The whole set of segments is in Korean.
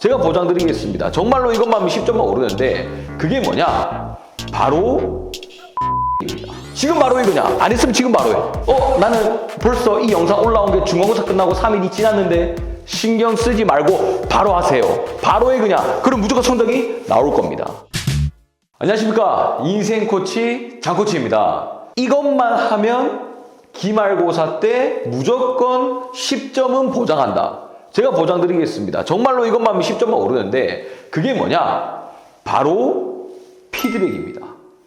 제가 보장드리겠습니다. 정말로 이것만 하면 10점만 오르는데 그게 뭐냐? 바로 입니다. 지금 바로 이거냐? 안 했으면 지금 바로 해. 나는 벌써 이 영상 올라온 게 중간고사 끝나고 3일이 지났는데 신경 쓰지 말고 바로 하세요. 바로 해 그냥. 그럼 무조건 성적이 나올 겁니다. 안녕하십니까? 인생 코치 장코치입니다. 이것만 하면 기말고사 때 무조건 10점은 보장한다. 제가 보장드리겠습니다. 정말로 이것만 하면 10점만 오르는데 그게 뭐냐? 바로 피드백입니다.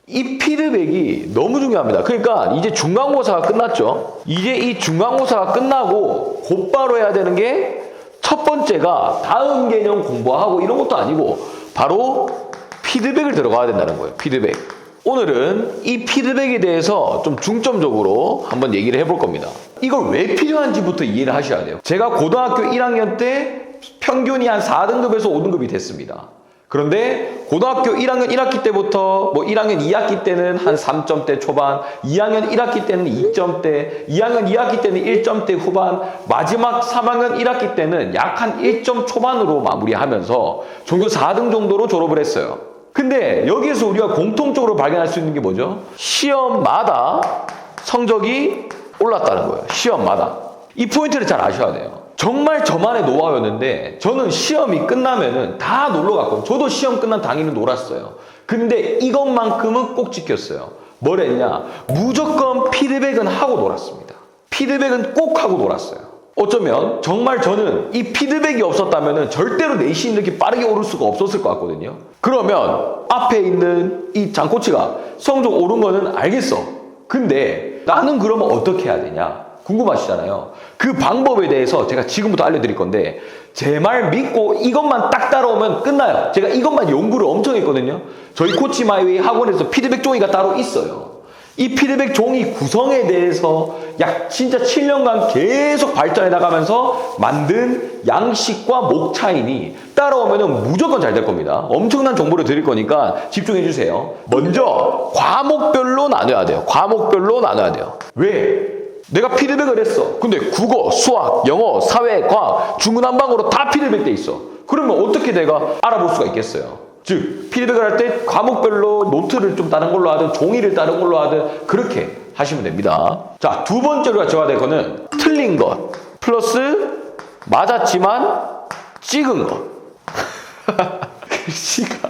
이 피드백이 너무 중요합니다. 그러니까 이제 중간고사가 끝났죠. 이제 이 중간고사가 끝나고 곧바로 해야 되는 게 첫 번째가 다음 개념 공부하고 이런 것도 아니고 바로 피드백을 들어가야 된다는 거예요. 피드백. 오늘은 이 피드백에 대해서 좀 중점적으로 한번 얘기를 해볼 겁니다. 이걸 왜 필요한지부터 이해를 하셔야 돼요. 제가 고등학교 1학년 때 평균이 한 4등급에서 5등급이 됐습니다. 그런데 고등학교 1학년 1학기 때부터 1학년 2학기 때는 한 3점대 초반, 2학년 1학기 때는 2점대, 2학년 2학기 때는 1점대 후반, 마지막 3학년 1학기 때는 약 한 1점 초반으로 마무리하면서 종교 4등 정도로 졸업을 했어요. 근데 여기에서 우리가 공통적으로 발견할 수 있는 게 뭐죠? 시험마다 성적이 올랐다는 거예요. 시험마다. 이 포인트를 잘 아셔야 돼요. 정말 저만의 노하우였는데 저는 시험이 끝나면은 다 놀러 갔거든요. 저도 시험 끝난 당일은 놀았어요. 근데 이것만큼은 꼭 지켰어요. 뭘 했냐? 무조건 피드백은 하고 놀았습니다. 피드백은 꼭 하고 놀았어요. 어쩌면 정말 저는 이 피드백이 없었다면은 절대로 내신이 이렇게 빠르게 오를 수가 없었을 것 같거든요. 그러면 앞에 있는 이 장코치가 성적 오른 거는 알겠어. 근데 나는 그러면 어떻게 해야 되냐? 궁금하시잖아요. 그 방법에 대해서 제가 지금부터 알려드릴 건데 제 말 믿고 이것만 딱 따라오면 끝나요. 제가 이것만 연구를 엄청 했거든요. 저희 코치마이웨이 학원에서 피드백 종이가 따로 있어요. 이 피드백 종이 구성에 대해서 약 진짜 7년간 계속 발전해 나가면서 만든 양식과 목차이니 따라오면 무조건 잘 될 겁니다. 엄청난 정보를 드릴 거니까 집중해 주세요. 먼저 과목별로 나눠야 돼요. 과목별로 나눠야 돼요. 왜? 내가 피드백을 했어. 근데 국어, 수학, 영어, 사회, 과학, 중구난방으로 다 피드백돼 있어. 그러면 어떻게 내가 알아볼 수가 있겠어요? 즉 피드백을 할 때 과목별로 노트를 좀 다른 걸로 하든 종이를 다른 걸로 하든 그렇게 하시면 됩니다. 자, 두 번째로 적어야 될 거는 틀린 것 플러스 맞았지만 찍은 것. 글씨가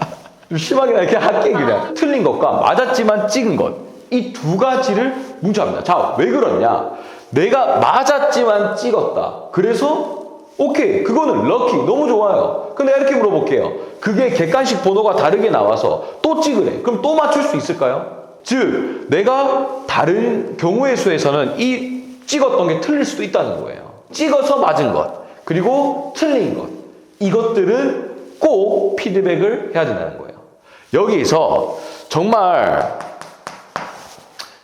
좀 심하게 이렇게 할게 그냥. 틀린 것과 맞았지만 찍은 것. 이 두 가지를 뭉쳐합니다. 자, 왜 그러냐? 내가 맞았지만 찍었다. 그래서 오케이, 그거는 럭키, 너무 좋아요. 그럼 내가 이렇게 물어볼게요. 그게 객관식 번호가 다르게 나와서 또 찍으래. 그럼 또 맞출 수 있을까요? 즉, 내가 다른 경우의 수에서는 이 찍었던 게 틀릴 수도 있다는 거예요. 찍어서 맞은 것, 그리고 틀린 것. 이것들은 꼭 피드백을 해야 된다는 거예요. 여기서 정말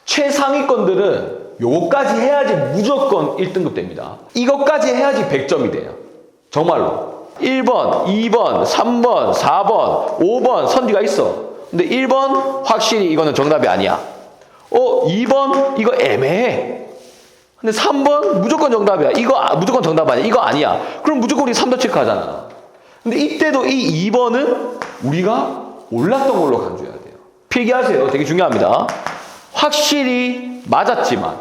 최상위권들은 요거까지 해야지 무조건 1등급 됩니다. 이것까지 해야지 100점이 돼요. 정말로. 1번, 2번, 3번, 4번, 5번 선지가 있어. 근데 1번 확실히 이거는 정답이 아니야. 2번 이거 애매해. 근데 3번 무조건 정답이야. 이거 무조건 정답 아니야. 이거 아니야. 그럼 무조건 우리 3도 체크하잖아. 근데 이때도 이 2번은 우리가 올랐던 걸로 간주해야 돼요. 필기하세요. 되게 중요합니다. 확실히 맞았지만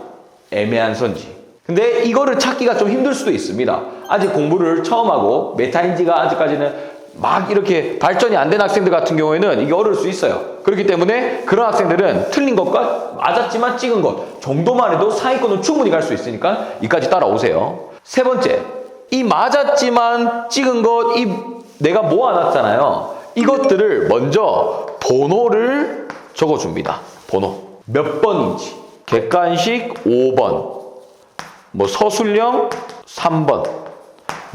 애매한 선지. 근데 이거를 찾기가 좀 힘들 수도 있습니다. 아직 공부를 처음 하고 메타인지가 아직까지는 막 이렇게 발전이 안 된 학생들 같은 경우에는 이게 어려울 수 있어요. 그렇기 때문에 그런 학생들은 틀린 것과 맞았지만 찍은 것 정도만 해도 상위권은 충분히 갈 수 있으니까 이까지 따라오세요. 세 번째, 이 맞았지만 찍은 것, 이 내가 모아놨잖아요. 이것들을 먼저 번호를 적어줍니다. 번호. 몇 번인지. 객관식 5번, 서술형 3번,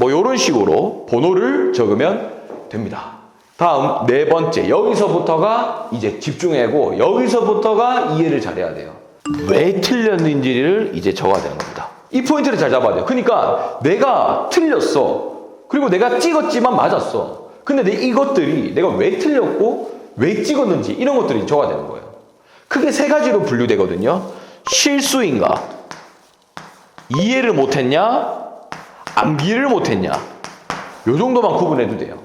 이런 식으로 번호를 적으면 됩니다. 다음 네 번째, 여기서부터가 이제 집중하고 여기서부터가 이해를 잘해야 돼요. 왜 틀렸는지를 이제 적어야 되는 겁니다. 이 포인트를 잘 잡아야 돼요. 그러니까 내가 틀렸어. 그리고 내가 찍었지만 맞았어. 근데 이것들이 내가 왜 틀렸고 왜 찍었는지 이런 것들이 적어야 되는 거예요. 크게 세 가지로 분류되거든요. 실수인가? 이해를 못했냐? 암기를 못했냐? 요 정도만 구분해도 돼요.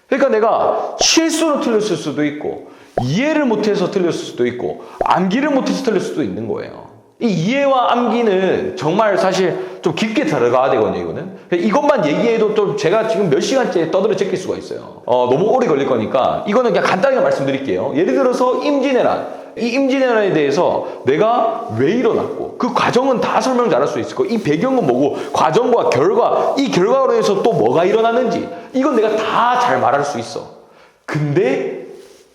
그러니까 내가 실수로 틀렸을 수도 있고 이해를 못해서 틀렸을 수도 있고 암기를 못해서 틀릴 수도 있는 거예요. 이 이해와 암기는 정말 사실 좀 깊게 들어가야 되거든요, 이거는. 이것만 얘기해도 좀 제가 지금 몇 시간째 떠들어 제낄 수가 있어요. 너무 오래 걸릴 거니까 이거는 그냥 간단하게 말씀드릴게요. 예를 들어서 임진왜란. 이 임진왜란에 대해서 내가 왜 일어났고 그 과정은 다 설명 잘할 수 있을 거고 이 배경은 뭐고 과정과 결과 이 결과로 해서 또 뭐가 일어났는지 이건 내가 다 잘 말할 수 있어. 근데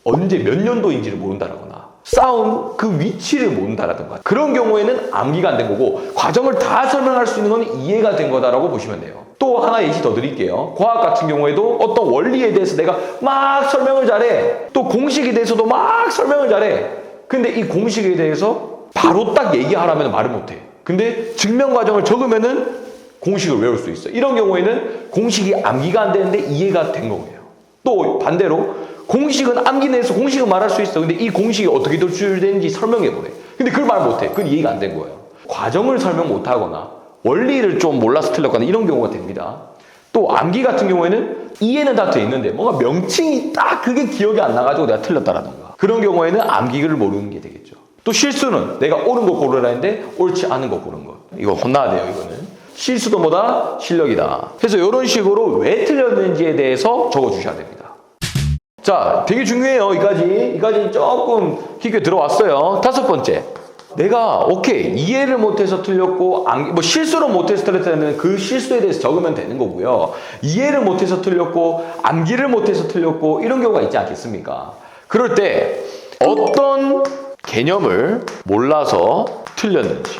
언제 몇 년도인지를 모른다라거나 싸운 그 위치를 모른다라든가 그런 경우에는 암기가 안 된 거고 과정을 다 설명할 수 있는 건 이해가 된 거다라고 보시면 돼요. 또 하나 예시 더 드릴게요. 과학 같은 경우에도 어떤 원리에 대해서 내가 막 설명을 잘해. 또 공식에 대해서도 막 설명을 잘해. 근데 이 공식에 대해서 바로 딱 얘기하라면 말을 못해. 근데 증명 과정을 적으면은 공식을 외울 수 있어. 이런 경우에는 공식이 암기가 안 되는데 이해가 된 거예요. 또 반대로 공식은 암기 내에서 공식은 말할 수 있어. 근데 이 공식이 어떻게 도출되는지 설명해보래. 근데 그걸 말 못해. 그건 이해가 안 된 거예요. 과정을 설명 못하거나 원리를 좀 몰라서 틀렸거나 이런 경우가 됩니다. 또 암기 같은 경우에는 이해는 다 돼 있는데 뭔가 명칭이 딱 그게 기억이 안 나가지고 내가 틀렸다라던가 그런 경우에는 암기를 모르는 게 되겠죠. 또 실수는 내가 옳은 거 고르라 했는데 옳지 않은 거 고른 거. 이거 혼나야 돼요, 이거는. 실수도 뭐다? 실력이다. 그래서 이런 식으로 왜 틀렸는지에 대해서 적어주셔야 됩니다. 자, 되게 중요해요. 이까지 조금 깊게 들어왔어요. 다섯 번째. 내가 오케이 이해를 못해서 틀렸고 뭐 실수로 못해서 틀렸다면 그 실수에 대해서 적으면 되는 거고요. 이해를 못해서 틀렸고 암기를 못해서 틀렸고 이런 경우가 있지 않겠습니까? 그럴 때 어떤 개념을 몰라서 틀렸는지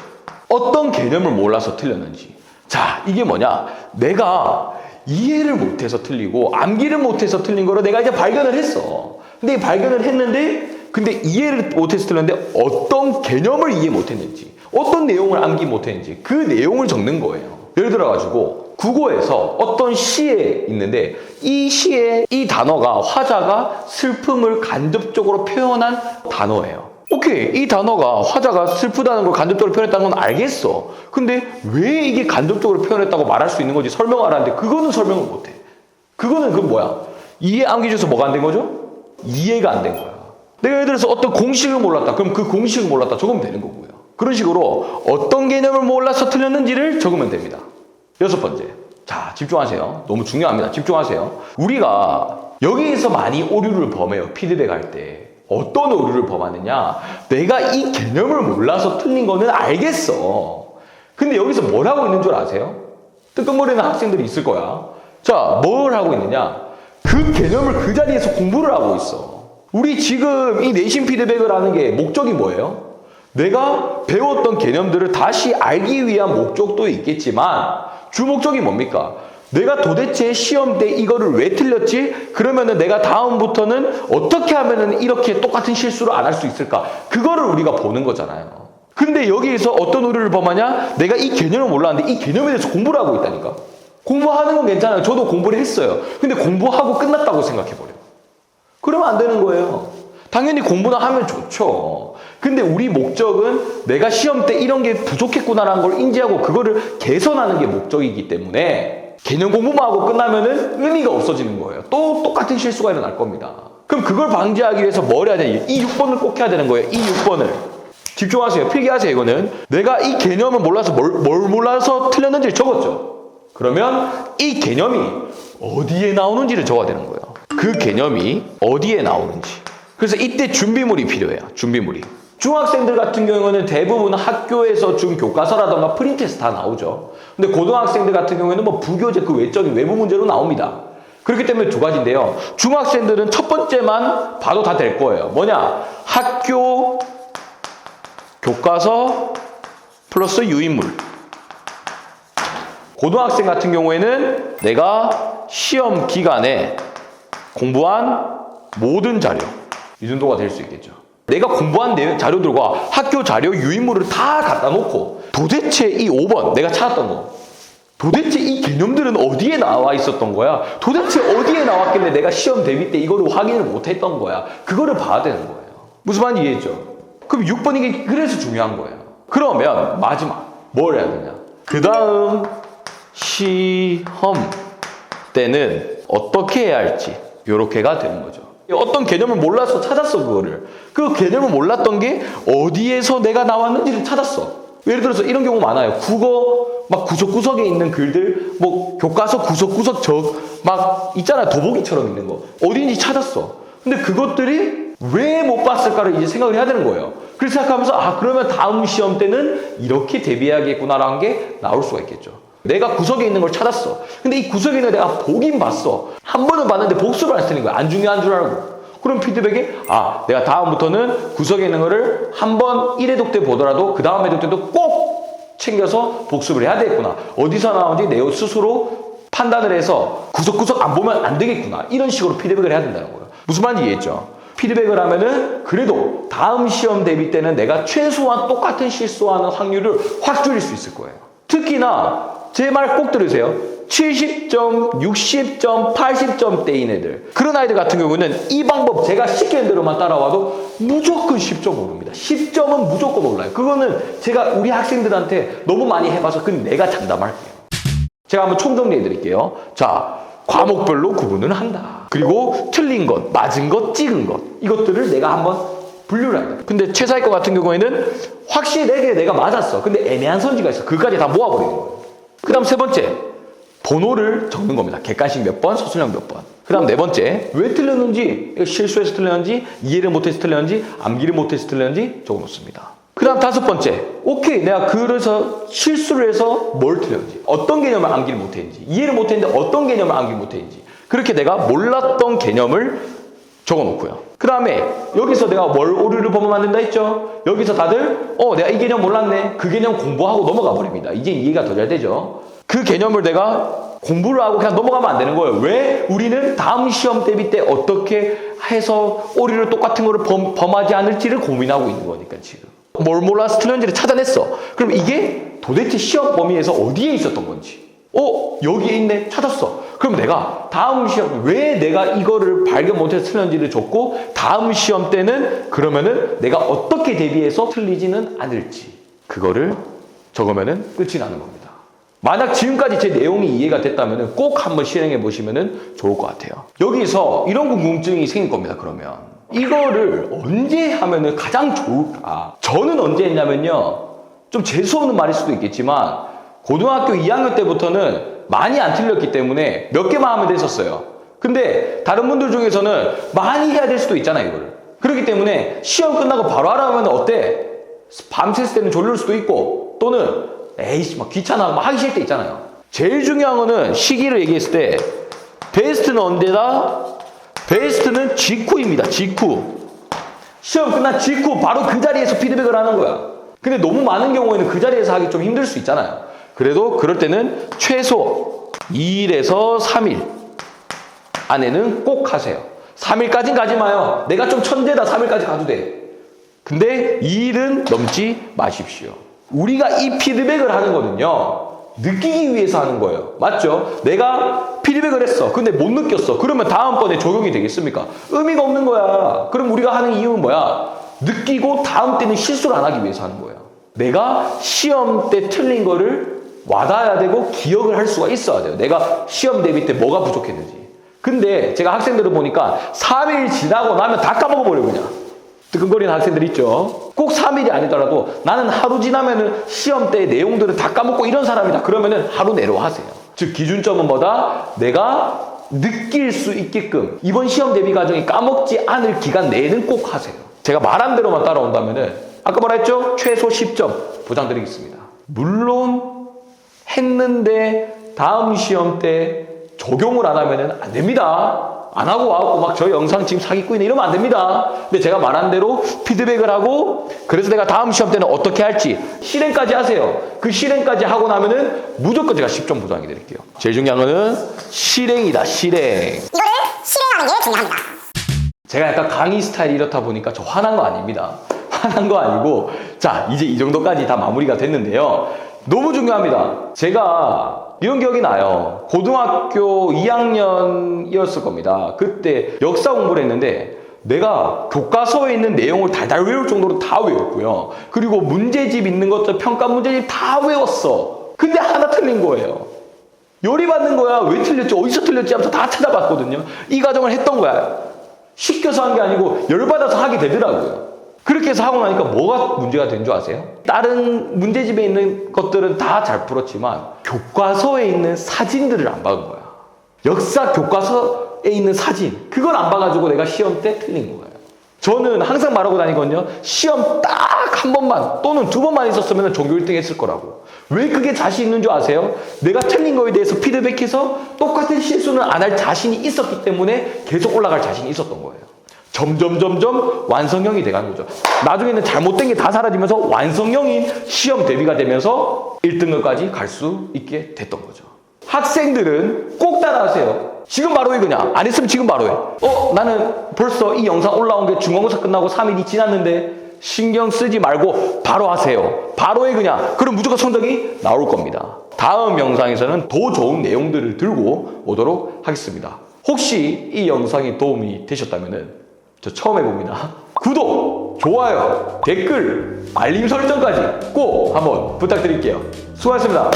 어떤 개념을 몰라서 틀렸는지 자 이게 뭐냐 내가 이해를 못해서 틀리고 암기를 못해서 틀린 거로 내가 이제 발견을 했어. 근데 발견을 했는데 근데 이해를 못해서 틀렸는데 어떤 개념을 이해 못했는지 어떤 내용을 암기 못했는지 그 내용을 적는 거예요. 예를 들어가지고 국어에서 어떤 시에 있는데 이 시에 이 단어가 화자가 슬픔을 간접적으로 표현한 단어예요. 오케이 이 단어가 화자가 슬프다는 걸 간접적으로 표현했다는 건 알겠어. 근데 왜 이게 간접적으로 표현했다고 말할 수 있는 건지 설명하라는데 그거는 설명을 못해. 그거는 그 뭐야? 이해 암기 중에서 뭐가 안 된 거죠? 이해가 안 된 거야. 내가 예를 들어서 어떤 공식을 몰랐다. 그럼 그 공식을 몰랐다 적으면 되는 거고요. 그런 식으로 어떤 개념을 몰라서 틀렸는지를 적으면 됩니다. 여섯 번째. 자, 집중하세요. 너무 중요합니다. 집중하세요. 우리가 여기에서 많이 오류를 범해요. 피드백 할 때. 어떤 오류를 범하느냐? 내가 이 개념을 몰라서 틀린 거는 알겠어. 근데 여기서 뭘 하고 있는 줄 아세요? 뜨끔거리는 학생들이 있을 거야. 자, 뭘 하고 있느냐? 그 개념을 그 자리에서 공부를 하고 있어. 우리 지금 이 내신 피드백을 하는 게 목적이 뭐예요? 내가 배웠던 개념들을 다시 알기 위한 목적도 있겠지만 주목적이 뭡니까? 내가 도대체 시험 때 이거를 왜 틀렸지? 그러면은 내가 다음부터는 어떻게 하면은 이렇게 똑같은 실수를 안 할 수 있을까? 그거를 우리가 보는 거잖아요. 근데 여기에서 어떤 오류를 범하냐? 내가 이 개념을 몰랐는데 이 개념에 대해서 공부를 하고 있다니까? 공부하는 건 괜찮아요. 저도 공부를 했어요. 근데 공부하고 끝났다고 생각해버려. 그러면 안 되는 거예요. 당연히 공부나 하면 좋죠. 근데 우리 목적은 내가 시험 때 이런 게 부족했구나라는 걸 인지하고 그거를 개선하는 게 목적이기 때문에 개념 공부만 하고 끝나면은 의미가 없어지는 거예요. 또 똑같은 실수가 일어날 겁니다. 그럼 그걸 방지하기 위해서 뭘 해야 되냐? 이 6번을 꼭 해야 되는 거예요. 이 6번을. 집중하세요. 필기하세요. 이거는. 내가 이 개념을 몰라서 뭘 몰라서 틀렸는지를 적었죠. 그러면 이 개념이 어디에 나오는지를 적어야 되는 거예요. 그 개념이 어디에 나오는지. 그래서 이때 준비물이 필요해요. 준비물이. 중학생들 같은 경우는 대부분 학교에서 준 교과서라던가 프린트에서 다 나오죠. 근데 고등학생들 같은 경우에는 뭐 부교재 그 외적인 외부 문제로 나옵니다. 그렇기 때문에 두 가지인데요. 중학생들은 첫 번째만 봐도 다 될 거예요. 뭐냐? 학교 교과서 플러스 유인물. 고등학생 같은 경우에는 내가 시험 기간에 공부한 모든 자료. 이 정도가 될 수 있겠죠. 내가 공부한 자료들과 학교 자료 유인물을 다 갖다 놓고 도대체 이 5번 내가 찾았던 거 도대체 이 개념들은 어디에 나와 있었던 거야? 도대체 어디에 나왔길래 내가 시험 대비 때 이거를 확인을 못 했던 거야? 그거를 봐야 되는 거예요. 무슨 말인지 이해했죠? 그럼 6번 이게 그래서 중요한 거예요. 그러면 마지막 뭘 해야 되냐? 그 다음 시험 때는 어떻게 해야 할지 요렇게가 되는 거죠. 어떤 개념을 몰라서 찾았어, 그거를. 그 개념을 몰랐던 게 어디에서 내가 나왔는지를 찾았어. 예를 들어서 이런 경우 많아요. 국어 막 구석구석에 있는 글들, 뭐 교과서 구석구석 막 있잖아요. 더보기처럼 있는 거. 어디인지 찾았어. 근데 그것들이 왜 못 봤을까를 이제 생각을 해야 되는 거예요. 그래서 생각하면서 그러면 다음 시험 때는 이렇게 대비해야겠구나라는 게 나올 수가 있겠죠. 내가 구석에 있는 걸 찾았어. 근데 이 구석에 있는 걸 내가 보긴 봤어. 한 번은 봤는데 복습을 안 쓰는 거야. 안 중요한 줄 알고. 그럼 피드백이 내가 다음부터는 구석에 있는 거를 한 번 1회독 때 보더라도 그 다음 회독 때도 꼭 챙겨서 복습을 해야 되겠구나. 어디서 나오는지 내 스스로 판단을 해서 구석구석 안 보면 안 되겠구나. 이런 식으로 피드백을 해야 된다는 거예요. 무슨 말인지 이해했죠? 피드백을 하면은 그래도 다음 시험 대비 때는 내가 최소한 똑같은 실수하는 확률을 확 줄일 수 있을 거예요. 특히나 제 말 꼭 들으세요. 70점, 60점, 80점대인 애들. 그런 아이들 같은 경우는 이 방법 제가 시키는 대로만 따라와도 무조건 10점 오릅니다. 10점은 무조건 올라요. 그거는 제가 우리 학생들한테 너무 많이 해봐서 그건 내가 장담할게요. 제가 한번 총정리해 드릴게요. 자, 과목별로 구분을 한다. 그리고 틀린 것, 맞은 것, 찍은 것. 이것들을 내가 한번 분류를 한다. 근데 최사위권 같은 경우에는 확실히 내가 맞았어. 근데 애매한 선지가 있어. 그것까지 다 모아버리는 거예요. 그 다음 세 번째, 번호를 적는 겁니다. 객관식 몇 번, 서술형 몇 번. 그 다음 네 번째, 왜 틀렸는지, 실수해서 틀렸는지, 이해를 못해서 틀렸는지, 암기를 못해서 틀렸는지 적어놓습니다. 그 다음 다섯 번째, 오케이, 내가 그래서 실수를 해서 뭘 틀렸는지, 어떤 개념을 암기를 못했는지, 이해를 못했는데 어떤 개념을 암기를 못했는지, 그렇게 내가 몰랐던 개념을 적어놓고요. 그 다음에 여기서 내가 뭘 오류를 범하면 안 된다 했죠? 여기서 다들 내가 이 개념 몰랐네. 그 개념 공부하고 넘어가 버립니다. 이제 이해가 더 잘 되죠? 그 개념을 내가 공부를 하고 그냥 넘어가면 안 되는 거예요. 왜? 우리는 다음 시험 대비 때 어떻게 해서 오류를 똑같은 거를 범하지 않을지를 고민하고 있는 거니까 지금. 뭘 몰라서 틀렸는지를 찾아냈어. 그럼 이게 도대체 시험 범위에서 어디에 있었던 건지. 여기에 있네. 찾았어. 그럼 내가 다음 시험 왜 내가 이거를 발견 못해서 틀렸는지를 적고 다음 시험 때는 그러면은 내가 어떻게 대비해서 틀리지는 않을지 그거를 적으면은 끝이 나는 겁니다. 만약 지금까지 제 내용이 이해가 됐다면은 꼭 한번 실행해 보시면은 좋을 것 같아요. 여기서 이런 궁금증이 생길 겁니다. 그러면 이거를 언제 하면은 가장 좋을까? 저는 언제 했냐면요. 좀 재수없는 말일 수도 있겠지만 고등학교 2학년 때부터는 많이 안 틀렸기 때문에 몇 개만 하면 됐었어요. 근데 다른 분들 중에서는 많이 해야 될 수도 있잖아요, 이거를. 그렇기 때문에 시험 끝나고 바로 하라면 어때? 밤샜을 때는 졸릴 수도 있고 또는 에이씨 막 귀찮아 막 하기 싫을 때 있잖아요. 제일 중요한 거는 시기를 얘기했을 때 베스트는 언제다? 베스트는 직후입니다. 직후. 시험 끝난 직후 바로 그 자리에서 피드백을 하는 거야. 근데 너무 많은 경우에는 그 자리에서 하기 좀 힘들 수 있잖아요. 그래도 그럴 때는 최소 2일에서 3일 안에는 꼭 하세요. 3일까지는 가지 마요. 내가 좀 천재다 3일까지 가도 돼. 근데 2일은 넘지 마십시오. 우리가 이 피드백을 하는 거는요. 느끼기 위해서 하는 거예요. 맞죠? 내가 피드백을 했어. 근데 못 느꼈어. 그러면 다음번에 적용이 되겠습니까? 의미가 없는 거야. 그럼 우리가 하는 이유는 뭐야? 느끼고 다음 때는 실수를 안 하기 위해서 하는 거예요. 내가 시험 때 틀린 거를 와닿아야 되고 기억을 할 수가 있어야 돼요. 내가 시험 대비 때 뭐가 부족했는지. 근데 제가 학생들을 보니까 3일 지나고 나면 다 까먹어버려 그냥. 뜨끔거리는 학생들 있죠. 꼭 3일이 아니더라도 나는 하루 지나면은 시험 때 내용들을 다 까먹고 이런 사람이다. 그러면은 하루 내로 하세요. 즉 기준점은 뭐다? 내가 느낄 수 있게끔 이번 시험 대비 과정이 까먹지 않을 기간 내에는 꼭 하세요. 제가 말한 대로만 따라온다면은 아까 뭐라 했죠? 최소 10점 보장드리겠습니다. 물론 했는데 다음 시험 때 적용을 안 하면은 안 됩니다. 안 하고 와갖고 막 저 영상 지금 사기꾼이네 이러면 안 됩니다. 근데 제가 말한 대로 피드백을 하고 그래서 내가 다음 시험 때는 어떻게 할지 실행까지 하세요. 그 실행까지 하고 나면은 무조건 제가 10점 보장해 드릴게요. 제일 중요한 거는 실행이다. 실행. 이거를 실행하는 게 중요합니다. 제가 약간 강의 스타일이 이렇다 보니까 저 화난 거 아닙니다. 화난 거 아니고 자 이제 이 정도까지 다 마무리가 됐는데요. 너무 중요합니다. 제가 이런 기억이 나요. 고등학교 2학년이었을 겁니다. 그때 역사 공부를 했는데 내가 교과서에 있는 내용을 달달 외울 정도로 다 외웠고요. 그리고 문제집 있는 것들 평가 문제집 다 외웠어. 근데 하나 틀린 거예요. 열이 받는 거야. 왜 틀렸지? 어디서 틀렸지? 하면서 다 찾아봤거든요. 이 과정을 했던 거야. 시켜서 한 게 아니고 열받아서 하게 되더라고요. 그렇게 해서 하고 나니까 뭐가 문제가 된 줄 아세요? 다른 문제집에 있는 것들은 다 잘 풀었지만 교과서에 있는 사진들을 안 박은 거야. 역사 교과서에 있는 사진, 그걸 안 봐가지고 내가 시험 때 틀린 거예요. 저는 항상 말하고 다니거든요. 시험 딱 한 번만 또는 두 번만 있었으면 전교 1등 했을 거라고. 왜 그게 자신 있는 줄 아세요? 내가 틀린 거에 대해서 피드백해서 똑같은 실수는 안 할 자신이 있었기 때문에 계속 올라갈 자신이 있었던 거예요. 점점 완성형이 돼가는 거죠. 나중에는 잘못된 게 다 사라지면서 완성형인 시험 대비가 되면서 1등급까지 갈 수 있게 됐던 거죠. 학생들은 꼭 따라하세요. 지금 바로 해 그냥. 안 했으면 지금 바로 해. 나는 벌써 이 영상 올라온 게 중간고사 끝나고 3일이 지났는데 신경 쓰지 말고 바로 하세요. 바로 해 그냥. 그럼 무조건 성적이 나올 겁니다. 다음 영상에서는 더 좋은 내용들을 들고 오도록 하겠습니다. 혹시 이 영상이 도움이 되셨다면 저 처음 해봅니다. 구독, 좋아요, 댓글, 알림 설정까지 꼭 한번 부탁드릴게요. 수고하셨습니다.